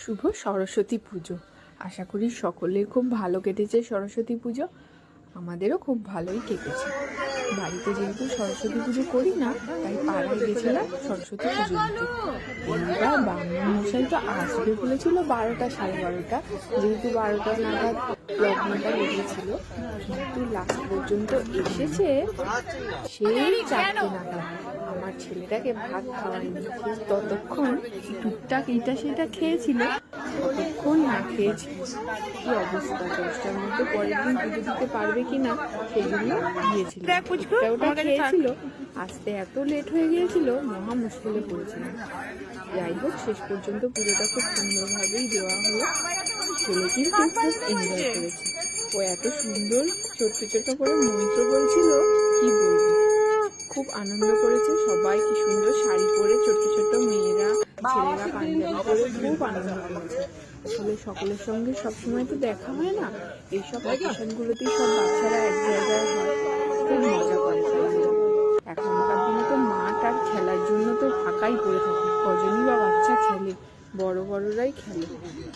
শুভ সরস্বতী পুজো। আশা করি সকলের খুব ভালো কেটেছে সরস্বতী পুজো। আমাদেরও খুব ভালোই কেটেছে। বাড়িতে যেহেতু সরস্বতী পুজো করি না, তাই পাড়ায় গেছিলাম সরস্বতী পুজো দিতে। এইবার ব্রাহ্মণ মশাই তো আসবে বলেছিল 12টা সাড়ে 12টা, যেহেতু 12টা নাগাদ লগ্নটা লেগেছিল, কিন্তু লাস্ট পর্যন্ত এসেছে সেই 4টে নাগাদ। আমার ছেলেটাকে ভাত খাওয়ায়নি, ততক্ষণ টুকটাক এটা সেটা খেয়েছিল, ততক্ষণ না খেয়েছিল। কি অবস্থা, 10টার মধ্যে পরের দিন পুজো দিতে পারবে কিনা সেই জন্য গিয়েছিল। ওটা খেয়েছিল, আসতে এত লেট হয়ে গিয়েছিল, মহা মুশকিলে পড়েছিল। যাই হোক, শেষ পর্যন্ত পুজোটা খুব সুন্দরভাবেই দেওয়া হলো। ছেলে কিন্তু খুব এনজয় করেছে। ও এত সুন্দর ছোট্ট ছোট্ট করে মন্ত্র বলছিল, কি বলবো, খুব আনন্দ করেছে। সবাই কি সুন্দর শাড়ি পরে, ছোট্ট ছোট্ট মেয়েরা ছেলেরা পাঞ্জাবি পরে খুব আনন্দ করেছে। আসলে সকলের সঙ্গে সবসময় তো দেখা হয় না, এইসব অকেশনগুলোতেই সব বাচ্চারা এক জায়গায় হয়, খুব মজা করে। এখনকার দিনে তো মাঠ আর খেলার জন্য তো ফাঁকাই পড়ে থাকে, কজনই বা বাচ্চা খেলে, বড়রাই খেলে।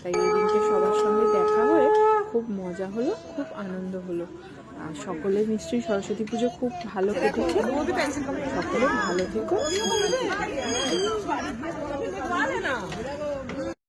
তাই এই দিনকে সবার সঙ্গে দেখা হয়ে খুব মজা হলো, খুব আনন্দ হলো। আর সকলের নিশ্চয়ই সরস্বতী পুজো খুব ভালো কেটেছে। সকলে ভালো থেকো।